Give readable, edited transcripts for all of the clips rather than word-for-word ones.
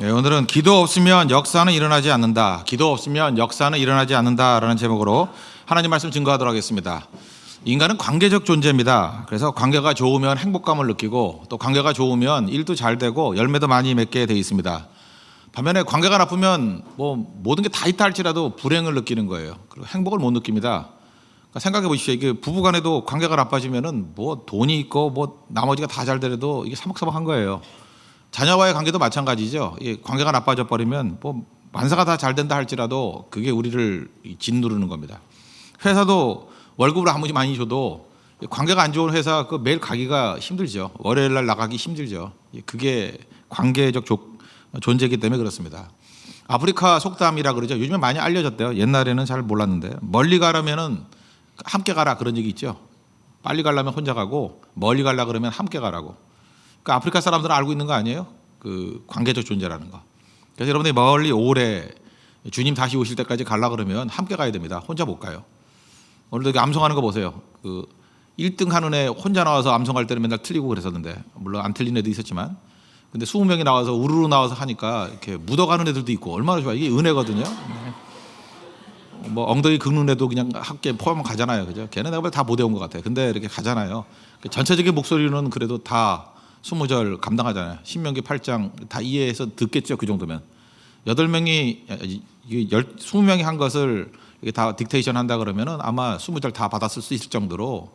네, 오늘은 기도 없으면 역사는 일어나지 않는다. 기도 없으면 역사는 일어나지 않는다라는 제목으로 하나님 말씀 증거하도록 하겠습니다. 인간은 관계적 존재입니다. 그래서 관계가 좋으면 행복감을 느끼고 또 관계가 좋으면 일도 잘 되고 열매도 많이 맺게 돼 있습니다. 반면에 관계가 나쁘면 모든 게 다 있다 할지라도 불행을 느끼는 거예요. 그리고 행복을 못 느낍니다. 그러니까 생각해 보십시오. 이게 부부간에도 관계가 나빠지면은 돈이 있고 나머지가 다 잘 되려도 이게 사먹사먹한 거예요. 자녀와의 관계도 마찬가지죠. 관계가 나빠져 버리면 만사가 다 잘 된다 할지라도 그게 우리를 짓누르는 겁니다. 회사도 월급을 아무리 많이 줘도 관계가 안 좋은 회사 매일 가기가 힘들죠. 월요일 날 나가기 힘들죠. 그게 관계적 존재이기 때문에 그렇습니다. 아프리카 속담이라 그러죠. 요즘에 많이 알려졌대요. 옛날에는 잘 몰랐는데 멀리 가려면은 함께 가라 그런 얘기 있죠. 빨리 가려면 혼자 가고 멀리 가려 그러면 함께 가라고. 그러니까 아프리카 사람들은 알고 있는 거 아니에요? 그 관계적 존재라는 거. 그래서 여러분들이 멀리 오래 주님 다시 오실 때까지 가려 그러면 함께 가야 됩니다. 혼자 못 가요. 오늘도 암송하는 거 보세요. 1등 하는 애 혼자 나와서 암송할 때는 맨날 틀리고 그랬었는데, 물론 안 틀린 애도 있었지만, 근데 20명이 나와서 우르르 나와서 하니까 이렇게 묻어가는 애들도 있고 얼마나 좋아. 이게 은혜거든요. 엉덩이 긁는 애도 그냥 함께 포함 가잖아요. 그죠? 걔는 내가 다 못 외운 것 같아요. 근데 이렇게 가잖아요. 전체적인 목소리는 그래도 다 20절 감당하잖아요. 신명기 8장 다 이해해서 듣겠죠. 그 정도면 8명이 20명이 한 것을 이게 다 딕테이션 한다 그러면은 아마 20절 다 받았을 수 있을 정도로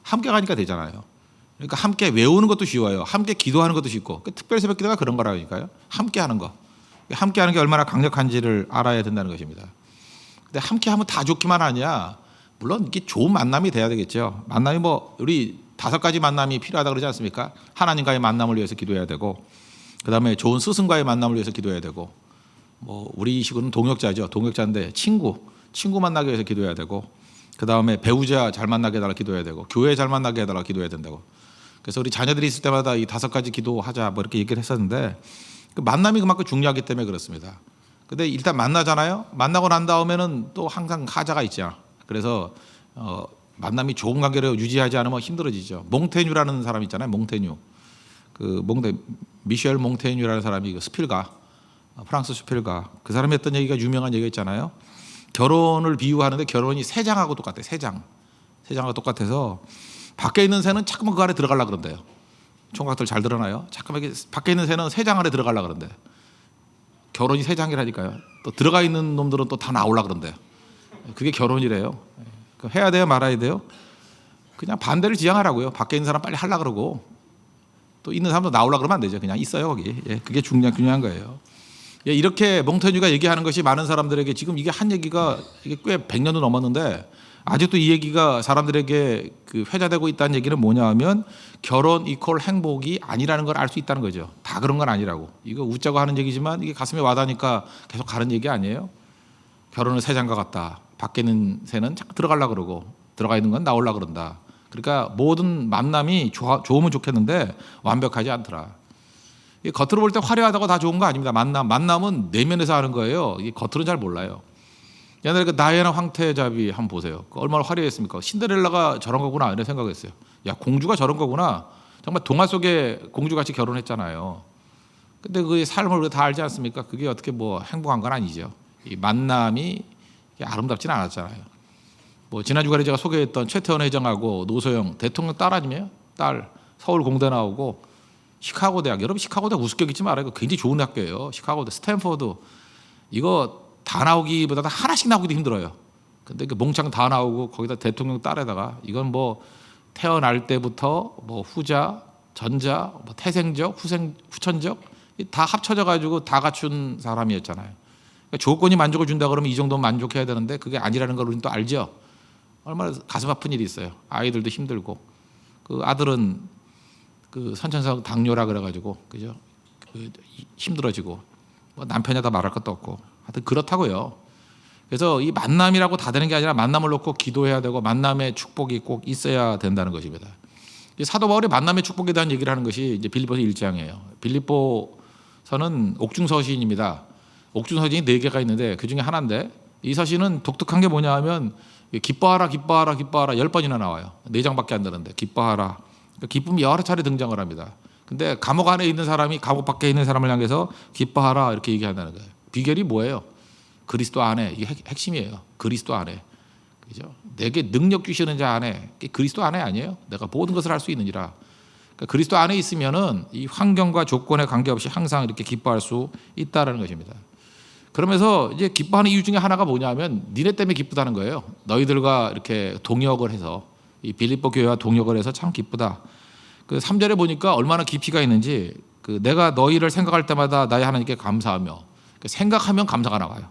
함께 가니까 되잖아요. 그러니까 함께 외우는 것도 쉬워요. 함께 기도하는 것도 쉽고 특별 새벽 기도가 그런 거라니까요. 함께 하는 거. 함께 하는 게 얼마나 강력한지를 알아야 된다는 것입니다. 근데 함께 하면 다 좋기만 하냐? 물론 이게 좋은 만남이 돼야 되겠죠. 만남이 우리 5가지 만남이 필요하다 그러지 않습니까? 하나님과의 만남을 위해서 기도해야 되고, 그다음에 좋은 스승과의 만남을 위해서 기도해야 되고, 우리 식으로는 동역자죠. 동역자인데 친구 만나기 위해서 기도해야 되고, 그다음에 배우자 잘 만나게 해달라 기도해야 되고, 교회 잘 만나게 해달라 기도해야 된다고. 그래서 우리 자녀들이 있을 때마다 이 5가지 기도하자 이렇게 얘기를 했었는데, 그 만남이 그만큼 중요하기 때문에 그렇습니다. 근데 일단 만나잖아요. 만나고 난 다음에는 또 항상 하자가 있죠. 그래서 만남이 좋은 관계를 유지하지 않으면 힘들어지죠. 몽테뉴라는 사람 있잖아요. 몽테뉴. 미셸 몽테뉴라는 사람이 스필가, 프랑스 스필가. 그 사람이 했던 얘기가 유명한 얘기가 있잖아요. 결혼을 비유하는데 결혼이 새장하고 똑같아요. 새장하고 똑같아서 밖에 있는 새는 자꾸만 그 안에 들어가려고 그런대요. 총각들 잘 드러나요? 자꾸만 밖에 있는 새는 새장 안에 들어가려고 그런대. 결혼이 새장이라니까요. 또 들어가 있는 놈들은 또 다 나오려고 그런대요. 그게 결혼이래요. 해야 돼요, 말아야 돼요? 그냥 반대를 지향하라고요. 밖에 있는 사람 빨리 하려고 그러고 또 있는 사람도 나오려고 그러면 안 되죠. 그냥 있어요, 거기. 그게 중요한 거예요. 이렇게 몽테뉴가 얘기하는 것이 많은 사람들에게 지금 이게 한 얘기가 이게 꽤 100년도 넘었는데 아직도 이 얘기가 사람들에게 회자되고 있다는 얘기는 뭐냐 하면 결혼 이퀄 행복이 아니라는 걸 알 수 있다는 거죠. 다 그런 건 아니라고. 이거 웃자고 하는 얘기지만 이게 가슴에 와닿으니까 계속 가는 얘기 아니에요? 결혼은 새장과 같다. 밖에 있는 새는 자꾸 들어가려고 그러고 들어가 있는 건 나오려고 그런다. 그러니까 모든 만남이 좋으면 좋겠는데 완벽하지 않더라. 겉으로 볼 때 화려하다고 다 좋은 거 아닙니다. 만남은 내면에서 하는 거예요. 겉으로는 잘 몰라요. 옛날에 나야나 황태자비 한번 보세요. 얼마나 화려했습니까? 신데렐라가 저런 거구나 이런 생각했어요. 야, 공주가 저런 거구나. 정말 동화 속에 공주같이 결혼했잖아요. 근데 그 삶을 다 알지 않습니까? 그게 어떻게 행복한 건 아니죠. 이 만남이 아름답지는 않았잖아요. 지난 주간에 제가 소개했던 최태원 회장하고 노소영 대통령 딸 아니에요? 딸 서울 공대 나오고 시카고 대학. 여러분 시카고 대학 우습게 읽지 말아요. 굉장히 좋은 학교예요. 시카고 대, 스탠퍼드. 이거 다 나오기보다 하나씩 나오기도 힘들어요. 근데 몽창 다 나오고 거기다 대통령 딸에다가 이건 태어날 때부터 후자, 전자, 태생적, 후천적 다 합쳐져 가지고 다 갖춘 사람이었잖아요. 그러니까 조건이 만족을 준다 그러면 이 정도는 만족해야 되는데 그게 아니라는 걸 우리는 또 알죠. 얼마나 가슴 아픈 일이 있어요. 아이들도 힘들고 그 아들은 선천성 당뇨라 그래가지고 그죠? 힘들어지고 남편이다 말할 것도 없고 하여튼 그렇다고요. 그래서 이 만남이라고 다 되는 게 아니라 만남을 놓고 기도해야 되고 만남의 축복이 꼭 있어야 된다는 것입니다. 사도 바울이 만남의 축복에 대한 얘기를 하는 것이 이제 빌립보서 1장이에요. 빌립보서는 옥중 서신입니다. 옥중 서신이 4개가 있는데 그 중에 하나인데 이 서신은 독특한 게 뭐냐 하면 기뻐하라 10번이나 나와요. 4장밖에 안 되는데 기뻐하라. 기쁨이 여러 차례 등장을 합니다. 근데 감옥 안에 있는 사람이 감옥 밖에 있는 사람을 향해서 기뻐하라 이렇게 얘기한다는 거예요. 비결이 뭐예요? 그리스도 안에. 이게 핵심이에요. 그리스도 안에. 그죠? 내게 능력 주시는 자 안에. 그리스도 안에 아니에요? 내가 모든 것을 할 수 있느니라. 그러니까 그리스도 안에 있으면은 이 환경과 조건에 관계없이 항상 이렇게 기뻐할 수 있다라는 것입니다. 그러면서 이제 기뻐하는 이유 중에 하나가 뭐냐면 니네 때문에 기쁘다는 거예요. 너희들과 이렇게 동역을 해서 이 빌립보 교회와 동역을 해서 참 기쁘다. 그 3절에 보니까 얼마나 깊이가 있는지 그 내가 너희를 생각할 때마다 나의 하나님께 감사하며 생각하면 감사가 나와요.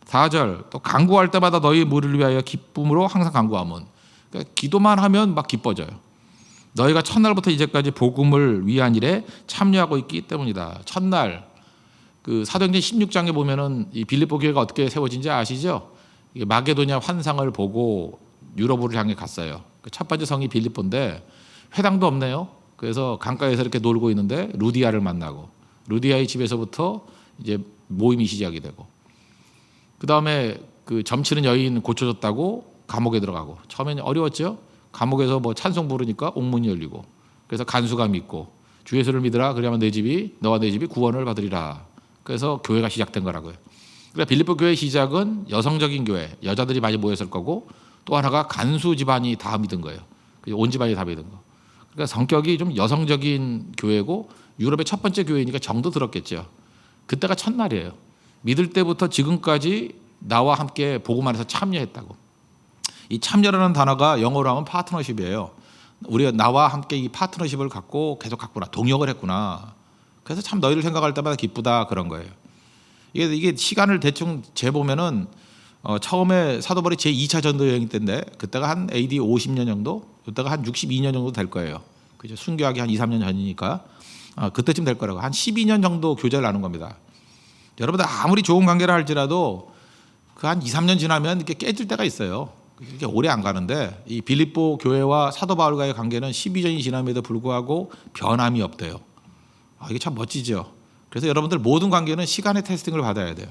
4절 또 간구할 때마다 너희 무리를 위하여 기쁨으로 항상 간구하면 그러니까 기도만 하면 막 기뻐져요. 너희가 첫날부터 이제까지 복음을 위한 일에 참여하고 있기 때문이다. 첫날 그 사도행전 16장에 보면은 이 빌립보 교회가 어떻게 세워진지 아시죠? 마게도냐 환상을 보고 유럽으로 향해 갔어요. 첫 번째 성이 빌립보인데 회당도 없네요. 그래서 강가에서 이렇게 놀고 있는데 루디아를 만나고 루디아의 집에서부터 이제 모임이 시작이 되고 그 다음에 그 점치는 여인 고쳐졌다고 감옥에 들어가고 처음에는 어려웠죠. 감옥에서 뭐 찬송 부르니까 옥문이 열리고 그래서 간수가 믿고 주 예수를 믿으라 그러면 너와 내 집이 구원을 받으리라. 그래서 교회가 시작된 거라고요. 그러니까 빌립보 교회의 시작은 여성적인 교회, 여자들이 많이 모였을 거고 또 하나가 간수 집안이 다 믿은 거예요. 온 집안이 다 믿은 거. 그러니까 성격이 좀 여성적인 교회고 유럽의 첫 번째 교회니까 정도 들었겠죠. 그때가 첫날이에요. 믿을 때부터 지금까지 나와 함께 복음 안에서 참여했다고. 이 참여라는 단어가 영어로 하면 파트너십이에요. 우리가 나와 함께 이 파트너십을 갖고 계속 갔구나. 동역을 했구나. 그래서 참 너희를 생각할 때마다 기쁘다 그런 거예요. 이게 시간을 대충 재보면은 처음에 사도 바울이 제2차 전도 여행 때인데 그때가 한 AD 50년 정도, 그때가 한 62년 정도 될 거예요. 그죠? 순교하기 한 2, 3년 전이니까 그때쯤 될 거라고. 한 12년 정도 교제를 나눈 겁니다. 여러분들 아무리 좋은 관계를 할지라도 그 한 2, 3년 지나면 이렇게 깨질 때가 있어요. 이렇게 오래 안 가는데 이 빌립보 교회와 사도 바울과의 관계는 12년이 지남에도 불구하고 변함이 없대요. 이게 참 멋지죠. 그래서 여러분들 모든 관계는 시간의 테스팅을 받아야 돼요.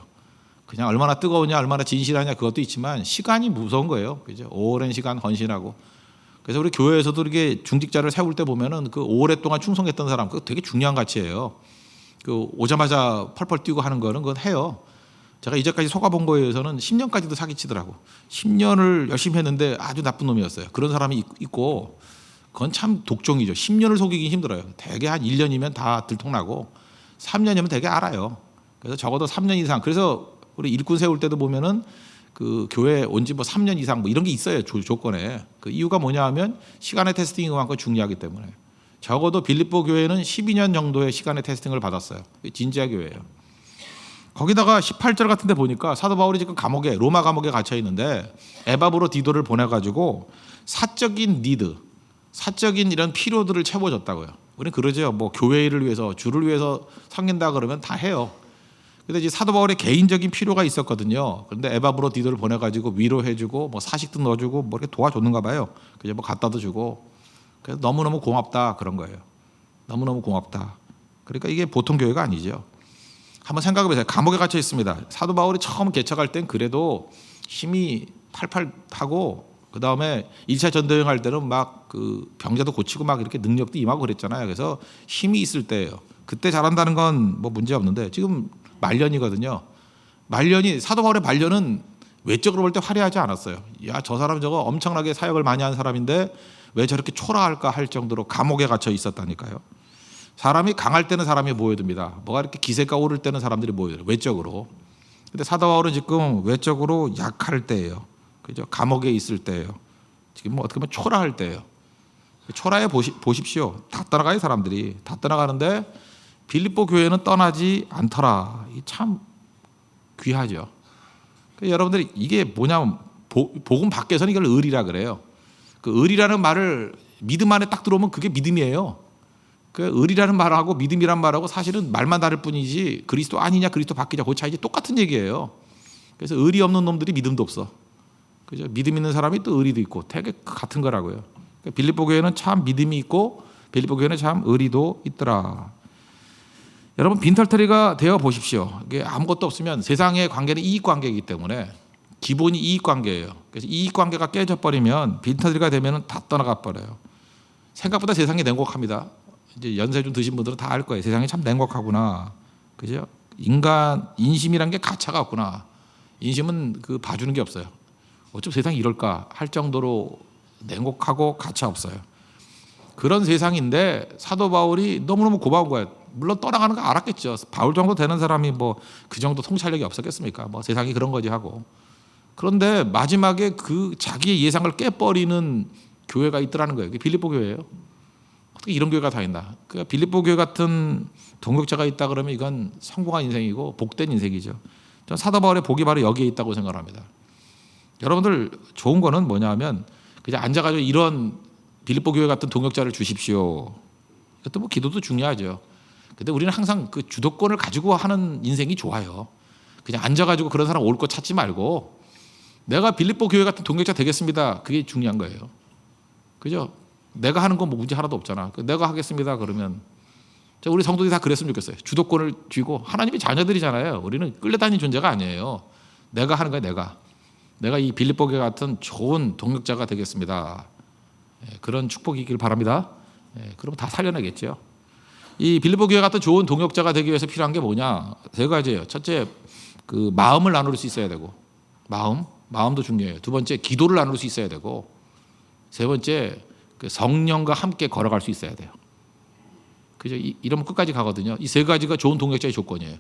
그냥 얼마나 뜨거우냐, 얼마나 진실하냐 그것도 있지만 시간이 무서운 거예요. 그죠? 오랜 시간 헌신하고. 그래서 우리 교회에서도 이렇게 중직자를 세울 때 보면은 그 오랫동안 충성했던 사람, 그거 되게 중요한 가치예요. 그 오자마자 펄펄 뛰고 하는 거는 그건 해요. 제가 이제까지 속아본 거에 의해서는 10년까지도 사기치더라고. 10년을 열심히 했는데 아주 나쁜 놈이었어요. 그런 사람이 있고 그건 참 독종이죠. 10년을 속이기 힘들어요. 대개 한 1년이면 다 들통나고 3년이면 되게 알아요. 그래서 적어도 3년 이상. 그래서 우리 일꾼 세울 때도 보면은 그 교회 온 지 뭐 3년 이상 뭐 이런 게 있어요. 조건에. 그 이유가 뭐냐 하면 시간의 테스팅이 그만큼 중요하기 때문에. 적어도 빌립보 교회는 12년 정도의 시간의 테스팅을 받았어요. 진지한 교회예요. 거기다가 18절 같은 데 보니까 사도 바울이 지금 감옥에 로마 감옥에 갇혀 있는데 에바브로 디도를 보내가지고 사적인 니드, 사적인 이런 필요들을 채워줬다고요. 우리는 그러죠. 뭐 교회 일을 위해서 주를 위해서 섬긴다 그러면 다 해요. 근데 이제 사도 바울의 개인적인 필요가 있었거든요. 그런데 에바브로 디도를 보내가지고 위로해주고 뭐 사식도 넣어주고 뭐 이렇게 도와줬는가 봐요. 그죠? 뭐 갖다도 주고. 그래서 너무너무 고맙다 그런 거예요. 너무너무 고맙다. 그러니까 이게 보통 교회가 아니죠. 한번 생각해 보세요. 감옥에 갇혀 있습니다. 사도 바울이 처음 개척할 땐 그래도 힘이 팔팔 하고 그 다음에 1차 전도여행 할 때는 막 그 병자도 고치고 막 이렇게 능력도 임하고 그랬잖아요. 그래서 힘이 있을 때예요. 그때 잘한다는 건 뭐 문제 없는데 지금 말년이거든요. 말년이 사도 바울의 말년은 외적으로 볼 때 화려하지 않았어요. 야, 저 사람 저거 엄청나게 사역을 많이 한 사람인데 왜 저렇게 초라할까 할 정도로 감옥에 갇혀 있었다니까요. 사람이 강할 때는 사람이 모여듭니다. 뭐가 이렇게 기세가 오를 때는 사람들이 모여요. 외적으로. 근데 사도 바울은 지금 외적으로 약할 때예요. 그죠? 감옥에 있을 때예요. 지금 뭐 어떻게 보면 초라할 때예요. 초라해 보십시오. 다 떠나가요, 사람들이. 다 떠나가는데 빌립보 교회는 떠나지 않더라. 이게 참 귀하죠. 여러분들이 이게 뭐냐면 복음 밖에서는 이걸 의리라 그래요. 그 의리라는 말을 믿음 안에 딱 들어오면 그게 믿음이에요. 그 의리라는 말하고 믿음이란 말하고 사실은 말만 다를 뿐이지 그리스도 아니냐 그리스도 밖이냐 그 차이지 똑같은 얘기예요. 그래서 의리 없는 놈들이 믿음도 없어. 그죠? 믿음 있는 사람이 또 의리도 있고 되게 같은 거라고요. 그러니까 빌립보 교회는 참 믿음이 있고 빌립보 교회는 참 의리도 있더라. 여러분 빈털터리가 되어 보십시오. 이게 아무것도 없으면 세상의 관계는 이익 관계이기 때문에 기본이 이익 관계예요. 그래서 이익 관계가 깨져 버리면 빈털터리가 되면 다 떠나가 버려요. 생각보다 세상이 냉혹합니다. 이제 연세 좀 드신 분들은 다 알 거예요. 세상이 참 냉혹하구나. 그죠? 인간 인심이란 게 가차가 없구나. 인심은 그 봐주는 게 없어요. 어쩜 세상이 이럴까 할 정도로 냉혹하고 가차 없어요. 그런 세상인데 사도 바울이 너무너무 고마운 거예요. 물론 떠나가는 거 알았겠죠. 바울 정도 되는 사람이 뭐 그 정도 통찰력이 없었겠습니까? 뭐 세상이 그런 거지 하고. 그런데 마지막에 그 자기의 예상을 깨버리는 교회가 있더라는 거예요. 그게 빌립보 교회예요. 어떻게 이런 교회가 다 있나? 그러니까 빌립보 교회 같은 동역자가 있다 그러면 이건 성공한 인생이고 복된 인생이죠. 저는 사도 바울의 복이 바로 여기에 있다고 생각합니다. 여러분들 좋은 거는 뭐냐면 그냥 앉아가지고 이런 빌립보 교회 같은 동역자를 주십시오. 이것도 뭐 기도도 중요하죠. 근데 우리는 항상 그 주도권을 가지고 하는 인생이 좋아요. 그냥 앉아가지고 그런 사람 올 거 찾지 말고 내가 빌립보 교회 같은 동역자 되겠습니다. 그게 중요한 거예요. 그죠? 내가 하는 건 뭐 문제 하나도 없잖아. 내가 하겠습니다. 그러면 우리 성도들이 다 그랬으면 좋겠어요. 주도권을 쥐고 하나님의 자녀들이잖아요. 우리는 끌려다니는 존재가 아니에요. 내가 하는 거야. 내가 이 빌립보 교회 같은 좋은 동역자가 되겠습니다. 그런 축복이 있길 바랍니다. 그럼 다 살려내겠죠. 이 빌립보 교회 같은 좋은 동역자가 되기 위해서 필요한 게 뭐냐? 세 가지예요. 첫째, 그 마음을 나눌 수 있어야 되고, 마음도 중요해요. 두 번째, 기도를 나눌 수 있어야 되고, 세 번째, 그 성령과 함께 걸어갈 수 있어야 돼요. 그죠? 이러면 끝까지 가거든요. 이 세 가지가 좋은 동역자의 조건이에요.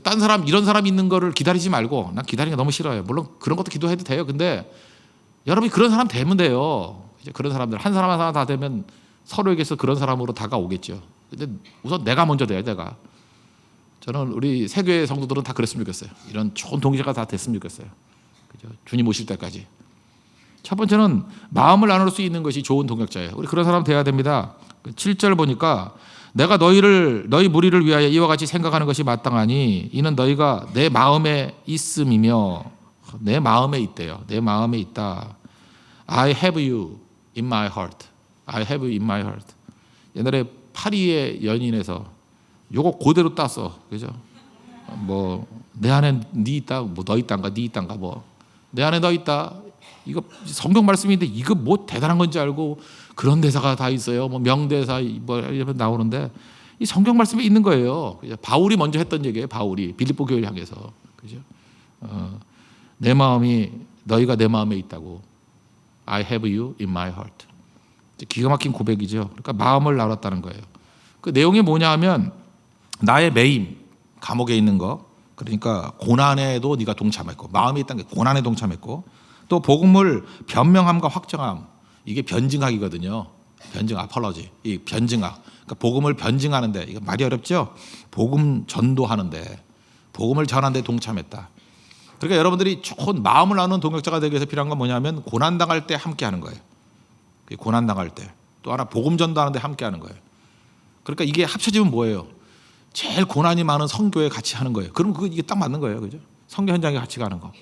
딴 사람, 이런 사람 있는 거를 기다리지 말고, 난 기다리는 거 너무 싫어요. 물론 그런 것도 기도해도 돼요. 근데 여러분이 그런 사람 되면 돼요. 그런 사람들 한 사람 한 사람 다 되면 서로에게서 그런 사람으로 다가오겠죠. 근데 우선 내가 먼저 돼요. 내가. 저는 우리 세교회 성도들은 다 그랬으면 좋겠어요. 이런 좋은 동역자가 다 됐으면 좋겠어요. 그죠? 주님 오실 때까지. 첫 번째는 마음을 나눌 수 있는 것이 좋은 동역자예요. 우리 그런 사람 돼야 됩니다. 7절 보니까 내가 너희 무리를 위하여 이와 같이 생각하는 것이 마땅하니 이는 너희가 내 마음에 있음이며 내 마음에 있대요. 내 마음에 있다. I have you in my heart. I have you in my heart. 옛날에 파리의 연인에서 요거 그대로 땄어. 그죠? 뭐 내 안에 네 있다. 뭐 너 있단가 네 있단가 뭐 내 안에 너 있다. 이거 성경 말씀인데 이거 뭐 대단한 건지 알고 그런 대사가 다 있어요. 뭐 명대사 뭐 이런 나오는데 이 성경 말씀에 있는 거예요. 바울이 먼저 했던 얘기예요. 바울이 빌립보 교회를 향해서. 그죠? 내 마음이 너희가 내 마음에 있다고. I have you in my heart. 기가 막힌 고백이죠. 그러니까 마음을 나눴다는 거예요. 그 내용이 뭐냐 하면 나의 매임, 감옥에 있는 거. 그러니까 고난에도 네가 동참했고 마음에 있다는 게 고난에 동참했고 또 복음을 변명함과 확정함. 이게 변증학이거든요. 변증 아폴로지. 이 변증학. 그러니까 복음을 변증하는데 이거 말이 어렵죠. 복음 전도하는데 복음을 전하는데 동참했다. 그러니까 여러분들이 좋은 마음을 나누는 동역자가 되기 위해서 필요한 건 뭐냐면 고난당할 때 함께 하는 거예요. 고난당할 때. 또 하나 복음 전도하는데 함께 하는 거예요. 그러니까 이게 합쳐지면 뭐예요? 제일 고난이 많은 선교에 같이 하는 거예요. 그럼 이게 딱 맞는 거예요. 그죠? 선교 현장에 같이 가는 거.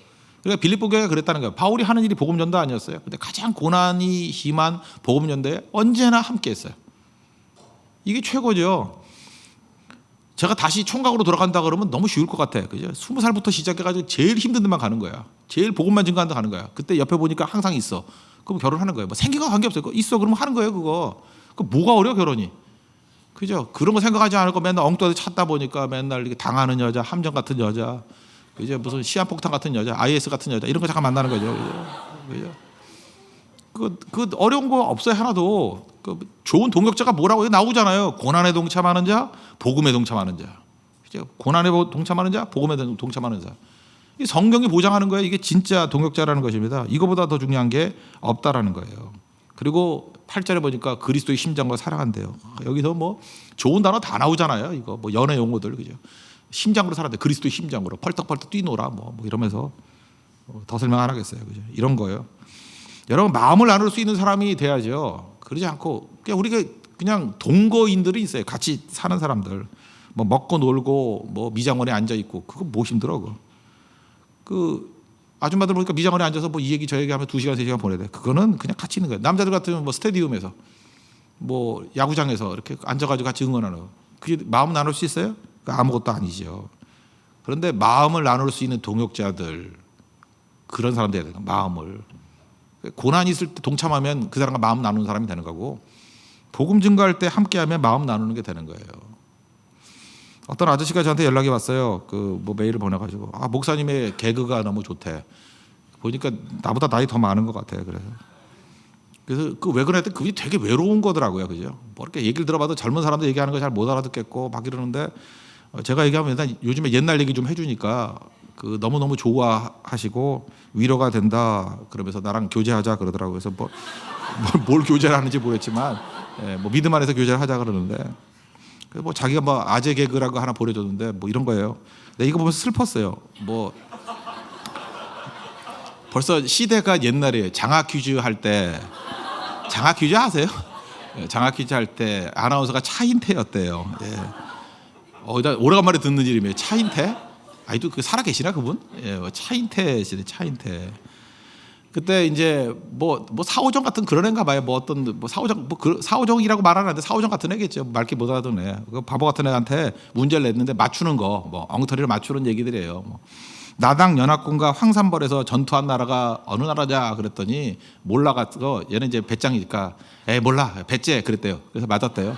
그러니까 빌립보 교회가 그랬다는 거예요. 바울이 하는 일이 복음 전도 아니었어요. 근데 가장 고난이 심한 복음 전도에 언제나 함께 했어요. 이게 최고죠. 제가 다시 총각으로 돌아간다 그러면 너무 쉬울 것 같아. 그죠? 20살부터 시작해가지고 제일 힘든 데만 가는 거야. 제일 복음만 증가한다 가는 거야. 그때 옆에 보니까 항상 있어. 그럼 결혼하는 거예요. 뭐 생긴 거 관계없어요. 있어. 그러면 하는 거예요. 그거. 뭐가 어려워 결혼이. 그죠? 그런 거 생각하지 않고 맨날 엉뚱하게 찾다 보니까 맨날 이렇게 당하는 여자, 함정 같은 여자, 그죠? 무슨 시한폭탄 같은 여자, IS 같은 여자 이런 거 잠깐 만나는 거죠. 그죠? 그 어려운 거 없어요 하나도. 그 좋은 동역자가 뭐라고 나오잖아요. 고난에 동참하는 자, 복음에 동참하는 자. 그죠? 고난에 동참하는 자, 복음에 동참하는 자. 이 성경이 보장하는 거예요. 이게 진짜 동역자라는 것입니다. 이거보다 더 중요한 게 없다라는 거예요. 그리고 8절에 보니까 그리스도의 심장과 사랑한대요. 여기서 뭐 좋은 단어 다 나오잖아요. 이거 뭐 연애 용어들 그죠? 심장으로 살아야 그리스도의 심장으로 펄떡펄떡 뛰노라 뭐 이러면서 더 설명 안 하겠어요. 그죠? 이런 거예요. 여러분 마음을 나눌 수 있는 사람이 돼야죠. 그러지 않고 그냥 우리가 그냥 동거인들이 있어요. 같이 사는 사람들. 뭐 먹고 놀고 뭐 미장원에 앉아 있고 그거 뭐 힘들어 그거. 그 아줌마들 보니까 미장원에 앉아서 뭐 이 얘기 저 얘기 하면 2시간 3시간 보내야 돼. 그거는 그냥 같이 있는 거예요. 남자들 같으면 뭐 스테디움에서 뭐 야구장에서 이렇게 앉아가지고 같이 응원하는 거. 그게 마음 나눌 수 있어요? 아무것도 아니죠. 그런데 마음을 나눌 수 있는 동역자들 그런 사람 돼야 돼요. 마음을. 고난이 있을 때 동참하면 그 사람과 마음 나누는 사람이 되는 거고 복음 증거할 때 함께하면 마음 나누는 게 되는 거예요. 어떤 아저씨가 저한테 연락이 왔어요. 그 뭐 메일을 보내가지고 목사님의 개그가 너무 좋대. 보니까 나보다 나이 더 많은 것 같아. 그래서 그 왜 그랬더니 그게 되게 외로운 거더라고요, 그죠? 뭐 이렇게 얘기를 들어봐도 젊은 사람들 얘기하는 거 잘 못 알아듣겠고 막 이러는데 제가 얘기하면 일단 요즘에 옛날 얘기 좀 해주니까 그 너무 좋아하시고 위로가 된다 그러면서 나랑 교제하자 그러더라고요. 그래서 뭘 교제를 하는지 모르겠지만 뭐 믿음 안에서 교제를 하자 그러는데 뭐 자기가 뭐 아재 개그라고 하나 보내줬는데 뭐 이런 거예요. 근데 이거 보면서 슬펐어요. 뭐 벌써 시대가 옛날에 장학 퀴즈 할 때 장학 퀴즈 아세요? 장학 퀴즈 할 때 아나운서가 차인태였대요. 오래간만에 듣는 이름이에요. 차인태? 아직도 그 살아 계시나 그분? 차인태시네, 차인태. 그때 이제 뭐 사오정 같은 그런 애인가 봐요. 뭐 어떤 뭐 사오정 사오정이라고 말하는데 사오정 같은 애겠죠. 말귀 못 알아듣는 애. 그 바보 같은 애한테 문제를 냈는데 맞추는 거, 뭐 엉터리를 맞추는 얘기들이에요. 뭐. 나당 연합군과 황산벌에서 전투한 나라가 어느 나라냐 그랬더니 몰라가지고 얘는 이제 배짱이니까 몰라 배째 그랬대요. 그래서 맞았대요.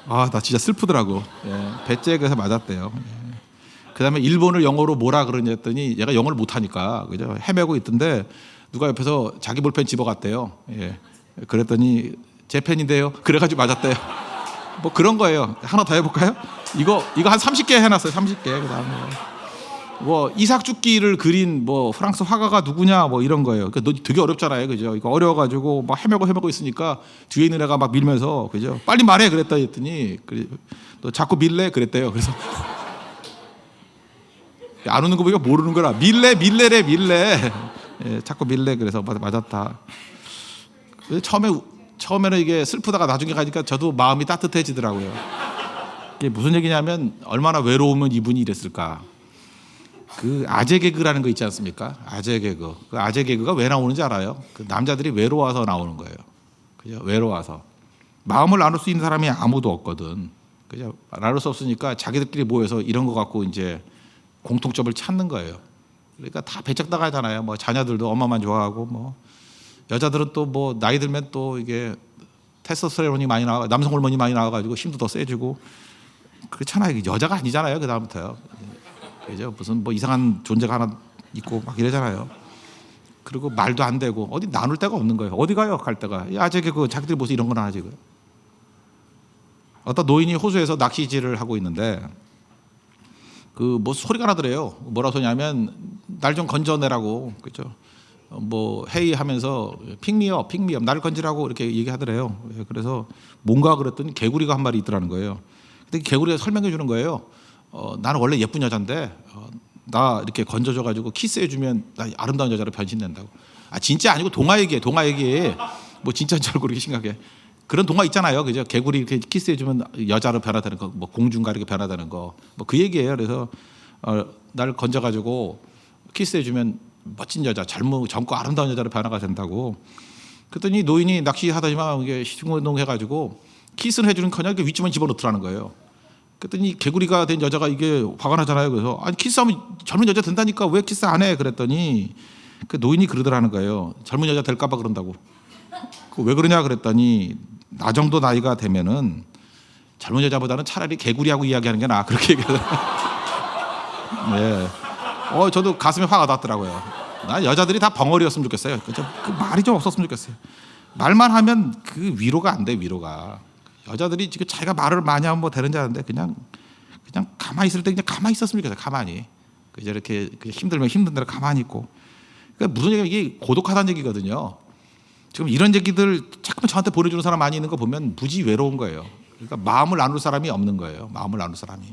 나 진짜 슬프더라고. 배째 그래서 맞았대요. 그다음에 일본을 영어로 뭐라 그러냐 했더니 얘가 영어를 못하니까 그죠 헤매고 있던데 누가 옆에서 자기 볼펜 집어갔대요. 그랬더니 제 펜인데요. 그래가지고 맞았대요. 뭐 그런 거예요. 하나 더 해볼까요? 이거 한 30개 해놨어요. 30개. 그다음에 뭐 이삭죽기를 그린 뭐 프랑스 화가가 누구냐 뭐 이런 거예요. 그러니까 되게 어렵잖아요, 그죠? 이거 어려워가지고 막 헤매고 있으니까 뒤에 있는 애가 막 밀면서 그죠? 빨리 말해 그랬다 했더니 너 자꾸 밀래 그랬대요. 그래서 안 오는 거 보니까 모르는 거라 밀래래 자꾸 밀래 그래서 맞았다. 처음에는 이게 슬프다가 나중에 가니까 저도 마음이 따뜻해지더라고요. 이게 무슨 얘기냐면 얼마나 외로우면 이분이 이랬을까. 그 아재 개그라는 거 있지 않습니까? 아재 개그. 그 아재 개그가 왜 나오는지 알아요? 그 남자들이 외로워서 나오는 거예요. 그죠? 외로워서. 마음을 나눌 수 있는 사람이 아무도 없거든. 그죠? 나눌 수 없으니까 자기들끼리 모여서 이런 거 갖고 이제 공통점을 찾는 거예요. 그러니까 다 배척당하잖아요. 뭐 자녀들도 엄마만 좋아하고 뭐 여자들은 또 뭐 나이 들면 또 이게 테스토스테론이 많이 나와, 남성 호르몬이 많이 나와가지고 힘도 더 세지고 그렇잖아요. 여자가 아니잖아요. 그 다음부터요. 그죠? 무슨 뭐 이상한 존재가 하나 있고 막 이러잖아요. 그리고 말도 안 되고 어디 나눌 데가 없는 거예요. 어디 가요? 갈 데가. 아재 그 자기들 무슨 이런 거나 하지. 어떤 노인이 호수에서 낚시질을 하고 있는데 그 뭐 소리가 나더래요. 뭐라 소냐면 날 좀 건져내라고 그죠? 뭐 회의하면서 픽미업 나를 건지라고 이렇게 얘기하더래요. 그래서 뭔가 그랬더니 개구리가 한 마리 있더라는 거예요. 근데 개구리가 설명해 주는 거예요. 나는 원래 예쁜 여잔데 나 이렇게 건져줘가지고 키스해주면 나 아름다운 여자로 변신된다고. 진짜 아니고 동화 얘기해. 뭐 진짜인 줄 알고 이렇게 심각해. 그런 동화 있잖아요, 그죠? 개구리 이렇게 키스해주면 여자로 변화되는 거, 뭐 공주인가 이렇게 변화되는 거, 뭐 그 얘기예요. 그래서 나를 건져가지고 키스해주면 멋진 여자, 젊고 아름다운 여자로 변화가 된다고. 그랬더니 노인이 낚시하다지만 이게 시중운동 해가지고 키스는 해주는커녕 이렇게 윗주머니 집어넣더라는 거예요. 그랬더니 개구리가 된 여자가 이게 화가 나잖아요. 그래서 키스하면 젊은 여자 된다니까 왜 키스 안 해? 그랬더니 그 노인이 그러더라는 거예요. 젊은 여자 될까봐 그런다고. 왜 그러냐 그랬더니 나 정도 나이가 되면은 젊은 여자보다는 차라리 개구리하고 이야기하는 게 나아. 그렇게 얘기하더라고요. 네. 저도 가슴에 화가 났더라고요. 난 여자들이 다 벙어리였으면 좋겠어요. 그 말이 좀 없었으면 좋겠어요. 말만 하면 그 위로가 안 돼. 위로가. 여자들이 지금 자기가 말을 많이 하면 뭐 되는 줄 아는데 그냥 가만히 있을 때 그냥 가만히 있었으면 좋겠어요. 가만히. 그저 이렇게 힘들면 힘든 대로 가만히 있고. 그러니까 무슨 얘기냐면 이게 고독하다는 얘기거든요. 지금 이런 얘기들 자꾸만 저한테 보내주는 사람 많이 있는 거 보면 무지 외로운 거예요. 그러니까 마음을 나눌 사람이 없는 거예요. 마음을 나눌 사람이.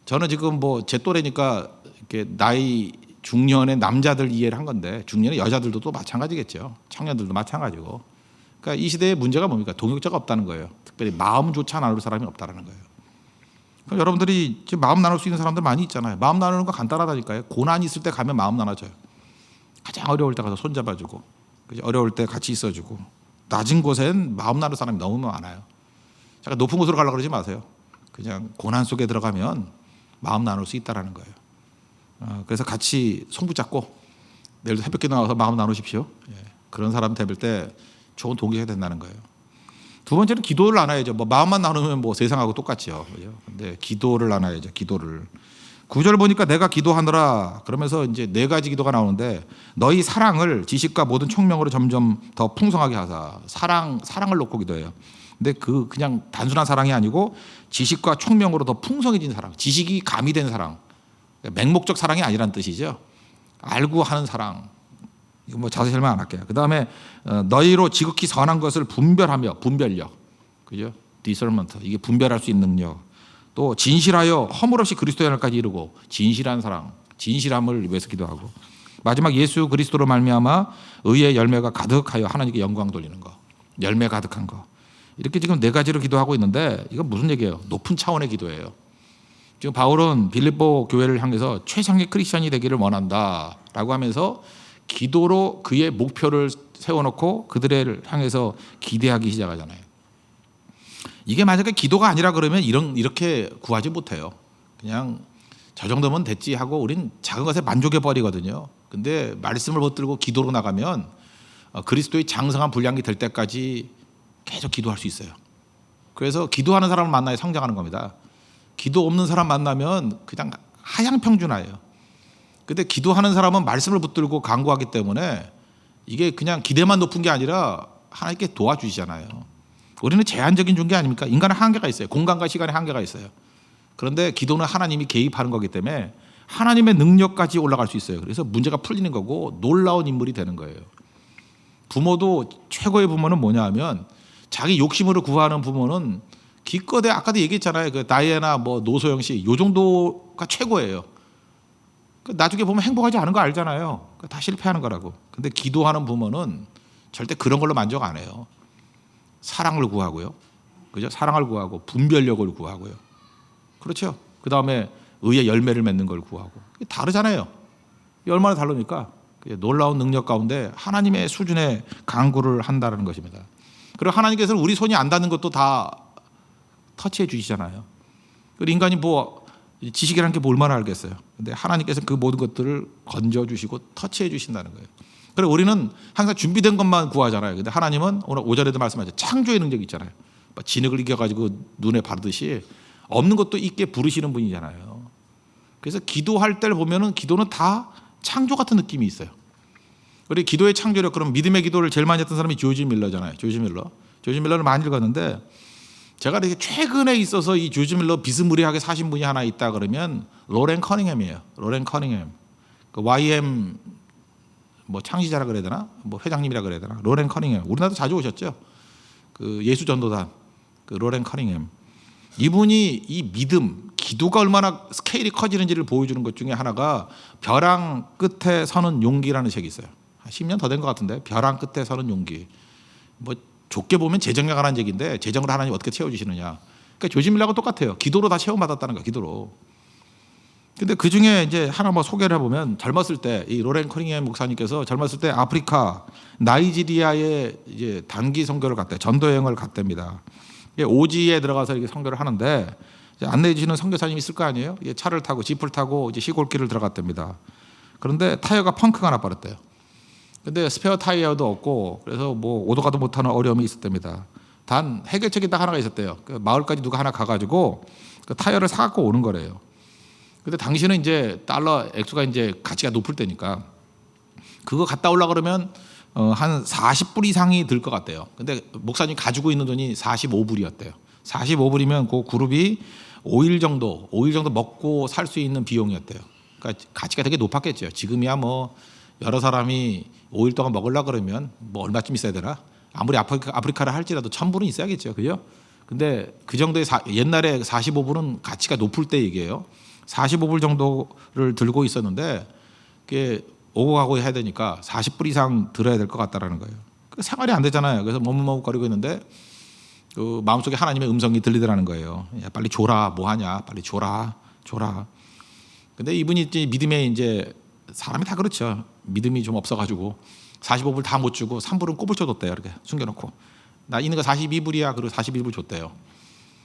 저는 지금 뭐 제 또래니까 이렇게 나이 중년의 남자들 이해를 한 건데 중년의 여자들도 또 마찬가지겠죠. 청년들도 마찬가지고. 그러니까 이 시대의 문제가 뭡니까? 동역자가 없다는 거예요. 특별히 마음조차 나눌 사람이 없다는 거예요. 그럼 여러분들이 지금 마음 나눌 수 있는 사람들 많이 있잖아요. 마음 나누는 거 간단하다니까요. 고난이 있을 때 가면 마음 나눠줘요. 가장 어려울 때 가서 손잡아주고 어려울 때 같이 있어주고 낮은 곳엔 마음 나눌 사람이 너무 많아요. 잠깐 높은 곳으로 가려고 그러지 마세요. 그냥 고난 속에 들어가면 마음 나눌 수 있다는 거예요. 그래서 같이 손 붙잡고 내일도 새벽에 나와서 마음 나누십시오. 그런 사람 될 때 좋은 동기가 된다는 거예요. 두 번째는 기도를 나눠야죠. 뭐 마음만 나누면 뭐 세상하고 똑같죠. 그죠? 근데 기도를 나눠야죠. 기도를. 9절 보니까 내가 기도하느라 그러면서 이제 네 가지 기도가 나오는데 너희 사랑을 지식과 모든 총명으로 점점 더 풍성하게 하사. 사랑을 놓고 기도해요. 근데 그냥 단순한 사랑이 아니고 지식과 총명으로 더 풍성해진 사랑. 지식이 가미된 사랑. 맹목적 사랑이 아니란 뜻이죠. 알고 하는 사랑. 이거 뭐 자세히 설명 안 할게요. 그 다음에 너희로 지극히 선한 것을 분별하며 분별력, 그죠? discernment 이게 분별할 수 있는 능력. 또 진실하여 허물없이 그리스도의 날까지 이르고 진실한 사랑, 진실함을 위해서 기도하고 마지막 예수 그리스도로 말미암아 의의 열매가 가득하여 하나님께 영광 돌리는 거, 열매 가득한 거. 이렇게 지금 네 가지로 기도하고 있는데 이건 무슨 얘기예요? 높은 차원의 기도예요. 지금 바울은 빌립보 교회를 향해서 최상의 크리스천이 되기를 원한다라고 하면서 기도로 그의 목표를 세워놓고 그들을 향해서 기대하기 시작하잖아요. 이게 만약에 기도가 아니라 그러면 이렇게 구하지 못해요. 그냥 저 정도면 됐지 하고 우린 작은 것에 만족해 버리거든요. 근데 말씀을 붙들고 기도로 나가면 그리스도의 장성한 분량이 될 때까지 계속 기도할 수 있어요. 그래서 기도하는 사람을 만나야 성장하는 겁니다. 기도 없는 사람 만나면 그냥 하향평준화예요. 근데 기도하는 사람은 말씀을 붙들고 간구하기 때문에 이게 그냥 기대만 높은 게 아니라 하나님께 도와주시잖아요. 우리는 제한적인 존재 아닙니까? 인간은 한계가 있어요. 공간과 시간의 한계가 있어요. 그런데 기도는 하나님이 개입하는 거기 때문에 하나님의 능력까지 올라갈 수 있어요. 그래서 문제가 풀리는 거고 놀라운 인물이 되는 거예요. 부모도 최고의 부모는 뭐냐 하면 자기 욕심으로 구하는 부모는 기껏해 아까도 얘기했잖아요. 그 다이애나 뭐 노소영 씨 요 정도가 최고예요. 나중에 보면 행복하지 않은 거 알잖아요. 다 실패하는 거라고. 근데 기도하는 부모는 절대 그런 걸로 만족 안 해요. 사랑을 구하고요. 그죠? 사랑을 구하고 분별력을 구하고요. 그렇죠? 그 다음에 의의 열매를 맺는 걸 구하고. 다르잖아요. 얼마나 다릅니까? 놀라운 능력 가운데 하나님의 수준의 간구를 한다는 것입니다. 그리고 하나님께서는 우리 손이 안 닿는 것도 다 터치해 주시잖아요. 그리고 인간이 뭐 지식이라는 게 뭐 얼마나 알겠어요. 근데 하나님께서는 그 모든 것들을 건져 주시고 터치해 주신다는 거예요. 그리고 우리는 항상 준비된 것만 구하잖아요. 근데 하나님은 오늘 5절에도 말씀하셨죠. 창조의 능력이 있잖아요. 진흙을 이겨가지고 눈에 바르듯이 없는 것도 있게 부르시는 분이잖아요. 그래서 기도할 때를 보면은 기도는 다 창조 같은 느낌이 있어요. 우리 기도의 창조력, 그럼 믿음의 기도를 제일 많이 했던 사람이 조지 밀러잖아요. 조지 밀러를 많이 읽었는데 제가 이렇게 최근에 있어서 이 조지 밀러 비스무리하게 사신 분이 하나 있다 그러면 로렌 커닝햄이에요. 로렌 커닝햄. 그 YM 뭐 창시자라 그래야 되나? 뭐 회장님이라 그래야 되나? 로렌 커닝햄. 우리나라도 자주 오셨죠. 그 예수 전도단 그 로렌 커닝햄. 이분이 이 믿음, 기도가 얼마나 스케일이 커지는지를 보여주는 것 중에 하나가 벼랑 끝에 서는 용기라는 책이 있어요. 한 10년 더 된 것 같은데 벼랑 끝에 서는 용기. 뭐 좁게 보면 재정에 관한 얘기인데 재정을 하나님 어떻게 채워주시느냐. 그러니까 조지 밀러하고 똑같아요. 기도로 다 채움받았다는 거야. 기도로. 근데 그 중에 이제 하나 뭐 소개를 해보면 젊었을 때 이 로렌 커닝햄 목사님께서 젊었을 때 아프리카 나이지리아에 이제 단기 선교를 갔대. 전도 여행을 갔답니다. 오지에 들어가서 이렇게 선교를 하는데 안내해 주시는 선교사님이 있을 거 아니에요? 차를 타고 지프를 타고 이제 시골길을 들어갔답니다. 그런데 타이어가 펑크가 나버렸대요. 근데 스페어 타이어도 없고 그래서 뭐 오도 가도 못하는 어려움이 있었답니다. 단 해결책이 딱 하나가 있었대요. 그 마을까지 누가 하나 가가지고 그 타이어를 사갖고 오는 거래요. 근데 당시는 이제 달러 액수가 이제 가치가 높을 때니까 그거 갔다 오려 그러면 한 40불 이상이 들 것 같대요. 근데 목사님이 가지고 있는 돈이 45불이었대요. 45불이면 그 그룹이 5일 정도 먹고 살 수 있는 비용이었대요. 그러니까 가치가 되게 높았겠죠. 지금이야 뭐 여러 사람이 5일 동안 먹으려고 그러면 뭐 얼마쯤 있어야 되나? 아무리 아프리카를 할지라도 1000불은 있어야겠죠. 그죠? 근데 그 정도의 옛날에 45불은 가치가 높을 때 얘기예요. 45불 정도를 들고 있었는데 그게 오고 가고 해야 되니까 40불 이상 들어야 될 것 같다라는 거예요. 생활이 안 되잖아요. 그래서 머뭇머뭇거리고 있는데 그 마음속에 하나님의 음성이 들리더라는 거예요. 야, 빨리 줘라. 뭐 하냐? 빨리 줘라. 근데 이분이 이제 믿음에 이제 사람이 다 그렇죠. 믿음이 좀 없어가지고 45불 다 못 주고 3불은 꼬불 쳐줬대요. 이렇게 숨겨놓고 나 있는 거 42불이야. 그리고 41불 줬대요.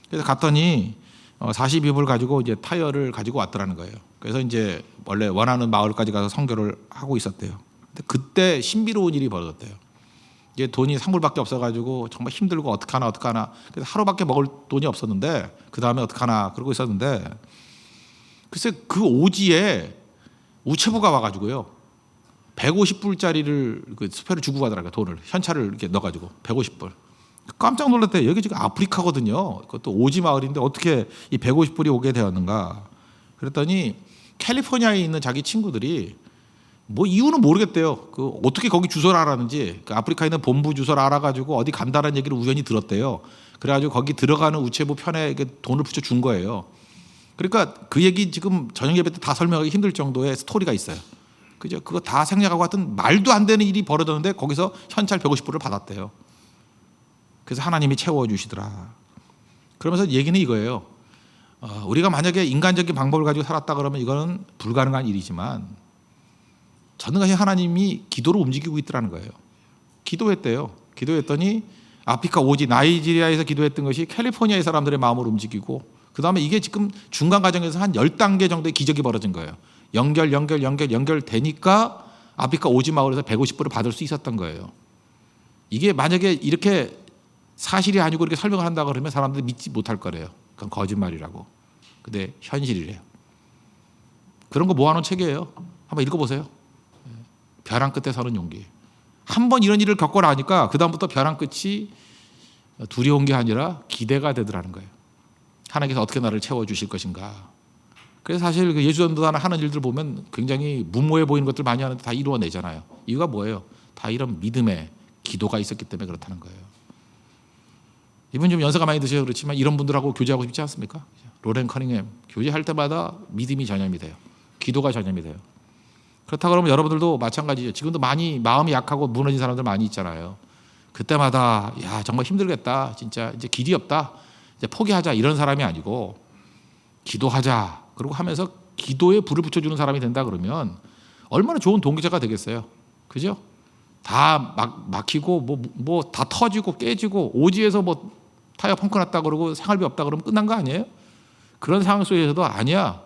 그래서 갔더니 42불 가지고 이제 타이어를 가지고 왔더라는 거예요. 그래서 이제 원래 원하는 마을까지 가서 선교를 하고 있었대요. 근데 그때 신비로운 일이 벌어졌대요. 이게 돈이 상불밖에 없어가지고 정말 힘들고 어떡하나. 그래서 하루밖에 먹을 돈이 없었는데 그 다음에 어떡하나 그러고 있었는데 글쎄 그 오지에 우체부가 와가지고요 150불짜리를 그 수표를 주고 가더라고요. 돈을 현찰을 이렇게 넣어가지고 150불. 깜짝 놀랐대요. 여기 지금 아프리카거든요. 그것도 오지 마을인데 어떻게 이 150불이 오게 되었는가. 그랬더니 캘리포니아에 있는 자기 친구들이 뭐 이유는 모르겠대요. 그 어떻게 거기 주소를 알았는지 그 아프리카에 있는 본부 주소를 알아가지고 어디 간다는 얘기를 우연히 들었대요. 그래가지고 거기 들어가는 우체부 편에 이렇게 돈을 붙여 준 거예요. 그러니까 그 얘기 지금 저녁 예배 때 다 설명하기 힘들 정도의 스토리가 있어요. 그죠? 그거 다 생략하고 하여튼 말도 안 되는 일이 벌어졌는데 거기서 현찰 150불을 받았대요. 그래서 하나님이 채워주시더라. 그러면서 얘기는 이거예요. 우리가 만약에 인간적인 방법을 가지고 살았다 그러면 이거는 불가능한 일이지만 전능하신 하나님이 기도로 움직이고 있더라는 거예요. 기도했대요. 기도했더니 아프리카 오지 나이지리아에서 기도했던 것이 캘리포니아의 사람들의 마음을 움직이고 그 다음에 이게 지금 중간 과정에서 한 10단계 정도의 기적이 벌어진 거예요. 연결되니까 아프리카 오지 마을에서 150불을 받을 수 있었던 거예요. 이게 만약에 이렇게 사실이 아니고 이렇게 설명을 한다 그러면 사람들이 믿지 못할 거래요. 그건 거짓말이라고. 근데 현실이래요. 그런 거 모아놓은 책이에요. 한번 읽어보세요. 벼랑 끝에 서는 용기. 한번 이런 일을 겪고 나니까 그 다음부터 벼랑 끝이 두려운 게 아니라 기대가 되더라는 거예요. 하나님께서 어떻게 나를 채워주실 것인가. 그래서 사실 그 예수전도단 하는 일들 보면 굉장히 무모해 보이는 것들 많이 하는데 다 이루어내잖아요. 이유가 뭐예요? 다 이런 믿음의 기도가 있었기 때문에 그렇다는 거예요. 이분 좀 연세가 많이 드셔서 그렇지만 이런 분들하고 교제하고 싶지 않습니까? 로렌 커닝햄 교제할 때마다 믿음이 전염이 돼요. 기도가 전염이 돼요. 그렇다 그러면 여러분들도 마찬가지죠. 지금도 많이 마음이 약하고 무너진 사람들 많이 있잖아요. 그때마다 야 정말 힘들겠다. 진짜 이제 길이 없다. 이제 포기하자 이런 사람이 아니고 기도하자. 그리고 하면서 기도에 불을 붙여주는 사람이 된다 그러면 얼마나 좋은 동기자가 되겠어요. 그죠? 다 막히고 뭐 다 터지고 깨지고 오지에서 뭐 타이어 펑크 났다 그러고 생활비 없다 그러면 끝난 거 아니에요? 그런 상황 속에서도 아니야.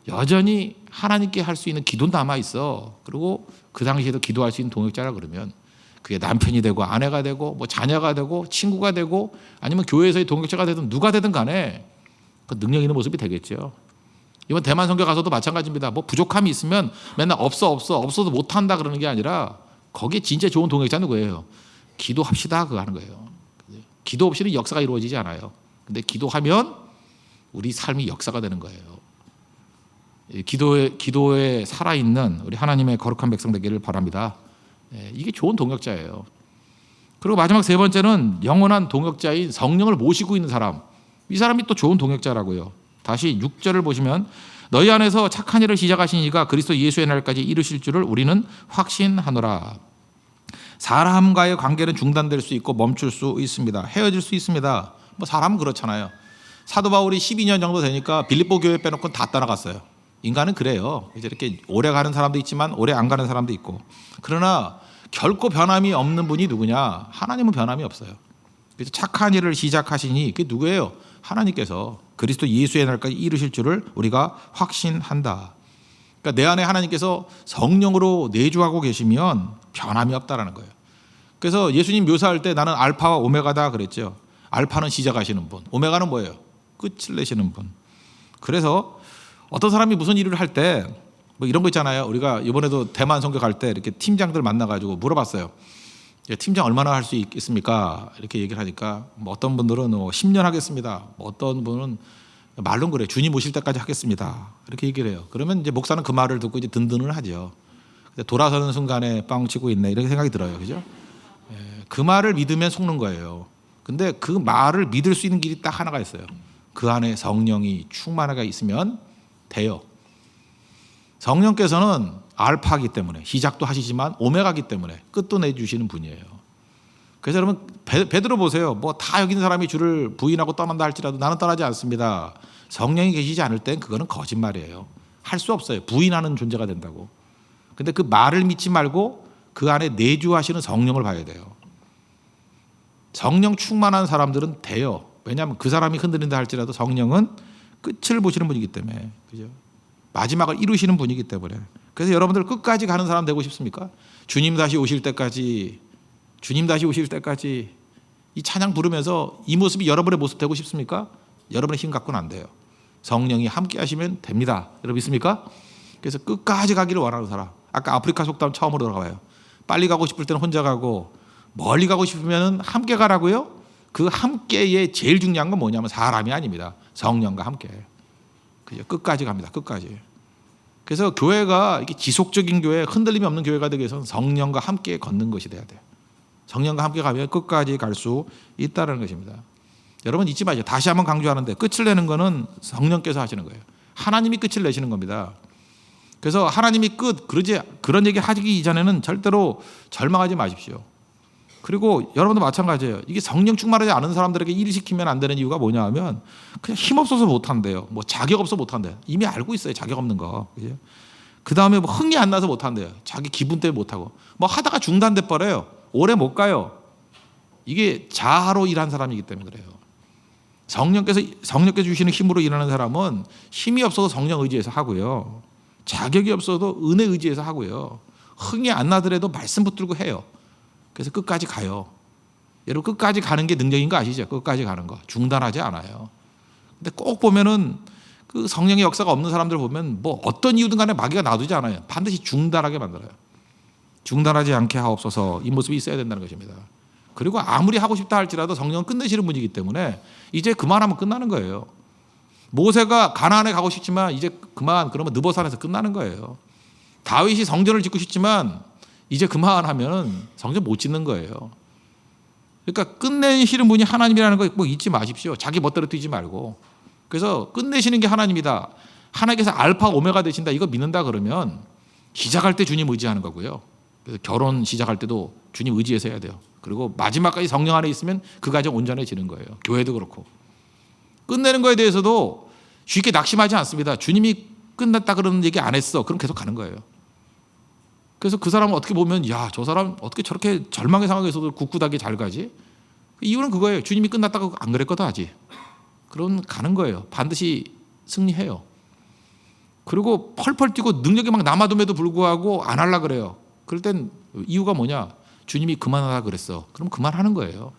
여전히 하나님께 할 수 있는 기도는 남아 있어. 그리고 그 당시에도 기도할 수 있는 동역자라 그러면 그게 남편이 되고 아내가 되고 뭐 자녀가 되고 친구가 되고 아니면 교회에서의 동역자가 되든 누가 되든 간에 그 능력 있는 모습이 되겠죠. 이번 대만 선교 가서도 마찬가지입니다. 뭐 부족함이 있으면 맨날 없어도 못한다 그러는 게 아니라 거기에 진짜 좋은 동역자 누구예요? 기도합시다 그거 하는 거예요. 기도 없이는 역사가 이루어지지 않아요. 근데 기도하면 우리 삶이 역사가 되는 거예요. 기도에 살아있는 우리 하나님의 거룩한 백성 되기를 바랍니다. 이게 좋은 동역자예요. 그리고 마지막 세 번째는 영원한 동역자인 성령을 모시고 있는 사람. 이 사람이 또 좋은 동역자라고요. 다시 6절을 보시면 너희 안에서 착한 일을 시작하신 이가 그리스도 예수의 날까지 이루실 줄을 우리는 확신하노라. 사람과의 관계는 중단될 수 있고 멈출 수 있습니다. 헤어질 수 있습니다. 뭐 사람은 그렇잖아요. 사도 바울이 12년 정도 되니까 빌립보 교회 빼놓고 다 떠나갔어요. 인간은 그래요. 이제 이렇게 오래 가는 사람도 있지만 오래 안 가는 사람도 있고. 그러나 결코 변함이 없는 분이 누구냐? 하나님은 변함이 없어요. 그래서 착한 일을 시작하시니 그게 누구예요? 하나님께서 그리스도 예수의 날까지 이루실 줄을 우리가 확신한다. 그러니까 내 안에 하나님께서 성령으로 내주하고 계시면 변함이 없다라는 거예요. 그래서 예수님 묘사할 때 나는 알파와 오메가다 그랬죠. 알파는 시작하시는 분, 오메가는 뭐예요? 끝을 내시는 분. 그래서 어떤 사람이 무슨 일을 할 때 뭐 이런 거 있잖아요. 우리가 이번에도 대만 선교 갈 때 이렇게 팀장들 만나가지고 물어봤어요. 팀장 얼마나 할 수 있습니까? 이렇게 얘기를 하니까 뭐 어떤 분들은 10년 하겠습니다. 뭐 어떤 분은 말론 그래 주님 오실 때까지 하겠습니다. 이렇게 얘기를 해요. 그러면 이제 목사는 그 말을 듣고 이제 든든을 하죠. 근데 돌아서는 순간에 빵 치고 있네 이렇게 생각이 들어요. 그죠? 그 말을 믿으면 속는 거예요. 근데 그 말을 믿을 수 있는 길이 딱 하나가 있어요. 그 안에 성령이 충만하게 있으면 돼요. 성령께서는 알파이기 때문에 시작도 하시지만 오메가이기 때문에 끝도 내주시는 분이에요. 그래서 여러분 베드로 보세요. 뭐 다 여기 있는 사람이 주를 부인하고 떠난다 할지라도 나는 떠나지 않습니다. 성령이 계시지 않을 땐 그거는 거짓말이에요. 할 수 없어요. 부인하는 존재가 된다고. 근데 그 말을 믿지 말고 그 안에 내주하시는 성령을 봐야 돼요. 성령 충만한 사람들은 돼요. 왜냐하면 그 사람이 흔들린다 할지라도 성령은 끝을 보시는 분이기 때문에. 그죠? 마지막을 이루시는 분이기 때문에. 그래서 여러분들 끝까지 가는 사람 되고 싶습니까? 주님 다시 오실 때까지 주님 다시 오실 때까지 이 찬양 부르면서 이 모습이 여러분의 모습 되고 싶습니까? 여러분의 힘 갖고는 안 돼요. 성령이 함께 하시면 됩니다. 여러분 믿습니까? 그래서 끝까지 가기를 원하는 사람. 아까 아프리카 속담 처음으로 들어가봐요. 빨리 가고 싶을 때는 혼자 가고 멀리 가고 싶으면 함께 가라고요? 그 함께의 제일 중요한 건 뭐냐면 사람이 아닙니다. 성령과 함께. 그죠? 끝까지 갑니다. 끝까지. 그래서 교회가 이게 지속적인 교회, 흔들림이 없는 교회가 되기 위해서는 성령과 함께 걷는 것이 돼야 돼요. 성령과 함께 가면 끝까지 갈 수 있다는 것입니다. 여러분 잊지 마세요. 다시 한번 강조하는데 끝을 내는 것은 성령께서 하시는 거예요. 하나님이 끝을 내시는 겁니다. 그래서 하나님이 그런 얘기 하기 이전에는 절대로 절망하지 마십시오. 그리고 여러분도 마찬가지예요. 이게 성령 충만하지 않은 사람들에게 일 시키면 안 되는 이유가 뭐냐 하면 그냥 힘없어서 못한대요. 뭐 자격 없어서 못한대요. 이미 알고 있어요. 자격 없는 거. 그 다음에 뭐 흥이 안 나서 못한대요. 자기 기분 때문에 못하고. 뭐 하다가 중단돼 버려요. 오래 못 가요. 이게 자아로 일한 사람이기 때문에 그래요. 성령께서 주시는 힘으로 일하는 사람은 힘이 없어서 성령 의지해서 하고요. 자격이 없어도 은혜 의지해서 하고요. 흥이 안 나더라도 말씀 붙들고 해요. 그래서 끝까지 가요. 여러분 끝까지 가는 게 능력인 거 아시죠? 끝까지 가는 거. 중단하지 않아요. 근데 꼭 보면은 그 성령의 역사가 없는 사람들 보면 뭐 어떤 이유든 간에 마귀가 놔두지 않아요. 반드시 중단하게 만들어요. 중단하지 않게 하옵소서. 이 모습이 있어야 된다는 것입니다. 그리고 아무리 하고 싶다 할지라도 성령은 끝내시는 분이기 때문에 이제 그만하면 끝나는 거예요. 모세가 가나안에 가고 싶지만 이제 그만 그러면 느보산에서 끝나는 거예요. 다윗이 성전을 짓고 싶지만 이제 그만하면 성전 못 짓는 거예요. 그러니까 끝내시는 분이 하나님이라는 거 뭐 잊지 마십시오. 자기 멋대로 뛰지 말고. 그래서 끝내시는 게 하나님이다. 하나님께서 알파 오메가 되신다. 이거 믿는다 그러면 시작할 때 주님 의지하는 거고요. 그래서 결혼 시작할 때도 주님 의지해서 해야 돼요. 그리고 마지막까지 성령 안에 있으면 그 가정 온전해지는 거예요. 교회도 그렇고. 끝내는 거에 대해서도 쉽게 낙심하지 않습니다. 주님이 끝났다 그러는 얘기 안 했어. 그럼 계속 가는 거예요. 그래서 그 사람은 어떻게 보면 야, 저 사람 어떻게 저렇게 절망의 상황에서도 굳굳하게 잘 가지? 이유는 그거예요. 주님이 끝났다고 안 그랬거든 아직. 그럼 가는 거예요. 반드시 승리해요. 그리고 펄펄 뛰고 능력이 막 남아둠에도 불구하고 안 하려고 그래요. 그럴 땐 이유가 뭐냐? 주님이 그만하라 그랬어. 그럼 그만하는 거예요.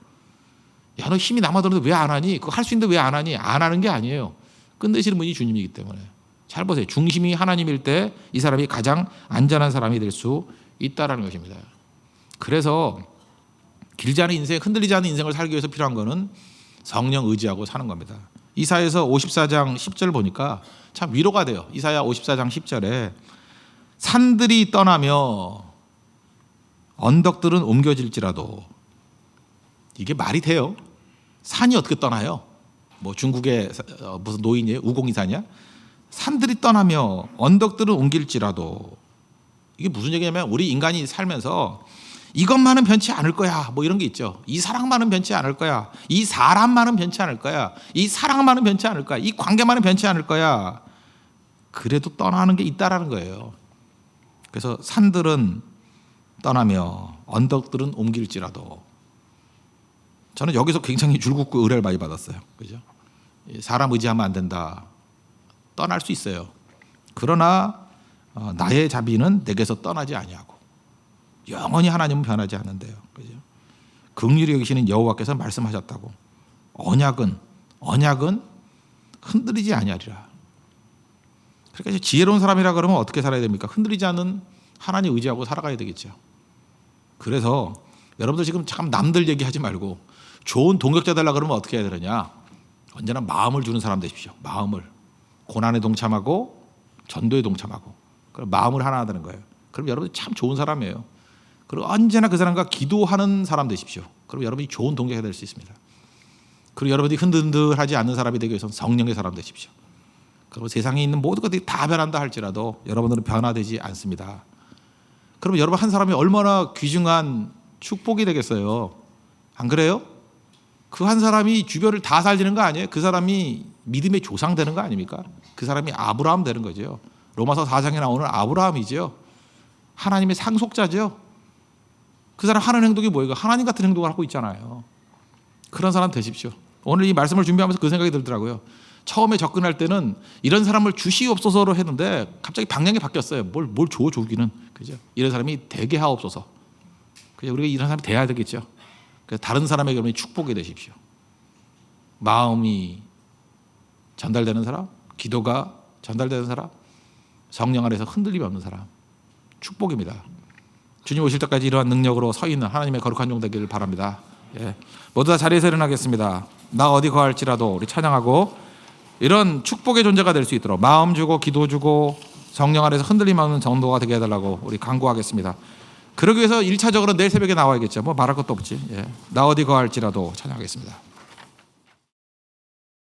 야, 너 힘이 남아도는데 왜 안 하니? 그거 할 수 있는데 왜 안 하니? 안 하는 게 아니에요. 끝내시는 분이 주님이기 때문에. 잘 보세요. 중심이 하나님일 때 이 사람이 가장 안전한 사람이 될 수 있다는 것입니다. 그래서 길지 않은 인생, 흔들리지 않은 인생을 살기 위해서 필요한 것은 성령 의지하고 사는 겁니다. 이사야서 54장 10절 보니까 참 위로가 돼요. 이사야 54장 10절에 산들이 떠나며 언덕들은 옮겨질지라도, 이게 말이 돼요? 산이 어떻게 떠나요? 뭐 중국의 무슨 노인이에요? 우공이사냐? 산들이 떠나며 언덕들은 옮길지라도, 이게 무슨 얘기냐면 우리 인간이 살면서 이것만은 변치 않을 거야 뭐 이런 게 있죠. 이 사랑만은 변치 않을 거야, 이 사람만은 변치 않을 거야, 이 사랑만은 변치 않을 거야, 이 관계만은 변치 않을 거야. 그래도 떠나는 게 있다라는 거예요. 그래서 산들은 떠나며 언덕들은 옮길지라도, 저는 여기서 굉장히 줄긋고 의뢰를 많이 받았어요. 그죠? 사람 의지하면 안 된다. 떠날 수 있어요. 그러나 나의 자비는 내게서 떠나지 아니하고 영원히 하나님은 변하지 않는데요. 그죠? 긍휼히 여기시는 여호와께서 말씀하셨다고. 언약은 흔들리지 아니하리라. 그러니까 지혜로운 사람이라 그러면 어떻게 살아야 됩니까? 흔들리지 않는 하나님 의지하고 살아가야 되겠죠. 그래서 여러분들 지금 참 남들 얘기하지 말고 좋은 동역자 되려고 그러면 어떻게 해야 되느냐? 언제나 마음을 주는 사람 되십시오. 마음을. 고난에 동참하고 전도에 동참하고, 그럼 마음을 하나 하는 거예요. 그럼 여러분이 참 좋은 사람이에요. 그리고 언제나 그 사람과 기도하는 사람 되십시오. 그럼 여러분이 좋은 동역자가 될 수 있습니다. 그리고 여러분이 흔들흔들하지 않는 사람이 되기 위해서는 성령의 사람 되십시오. 그리고 세상에 있는 모든 것들이 다 변한다 할지라도 여러분들은 변화되지 않습니다. 그럼 여러분 한 사람이 얼마나 귀중한 축복이 되겠어요. 안 그래요? 그 한 사람이 주변을 다 살리는 거 아니에요? 그 사람이 믿음의 조상 되는 거 아닙니까? 그 사람이 아브라함 되는 거죠. 로마서 4장에 나오는 아브라함이죠. 하나님의 상속자죠. 그 사람 하는 행동이 뭐예요? 하나님 같은 행동을 하고 있잖아요. 그런 사람 되십시오. 오늘 이 말씀을 준비하면서 그 생각이 들더라고요. 처음에 접근할 때는 이런 사람을 주시옵소서로 했는데 갑자기 방향이 바뀌었어요. 뭘 줘 주기는. 그죠? 이런 사람이 되게 하옵소서. 그래서 우리가 이런 사람이 돼야 되겠죠. 그래서 다른 사람에게 여러분이 축복이 되십시오. 마음이 전달되는 사람, 기도가 전달되는 사람, 성령 안에서 흔들림이 없는 사람, 축복입니다. 주님 오실 때까지 이러한 능력으로 서 있는 하나님의 거룩한 종 되기를 바랍니다. 예. 모두 다 자리에서 일어나겠습니다. 나 어디 거할지라도 우리 찬양하고 이런 축복의 존재가 될 수 있도록 마음 주고 기도 주고 성령 안에서 흔들림 없는 정도가 되게 해달라고 우리 간구하겠습니다. 그러기 위해서 1차적으로 내일 새벽에 나와야겠죠. 뭐 말할 것도 없지. 예. 나 어디 거할지라도 찬양하겠습니다.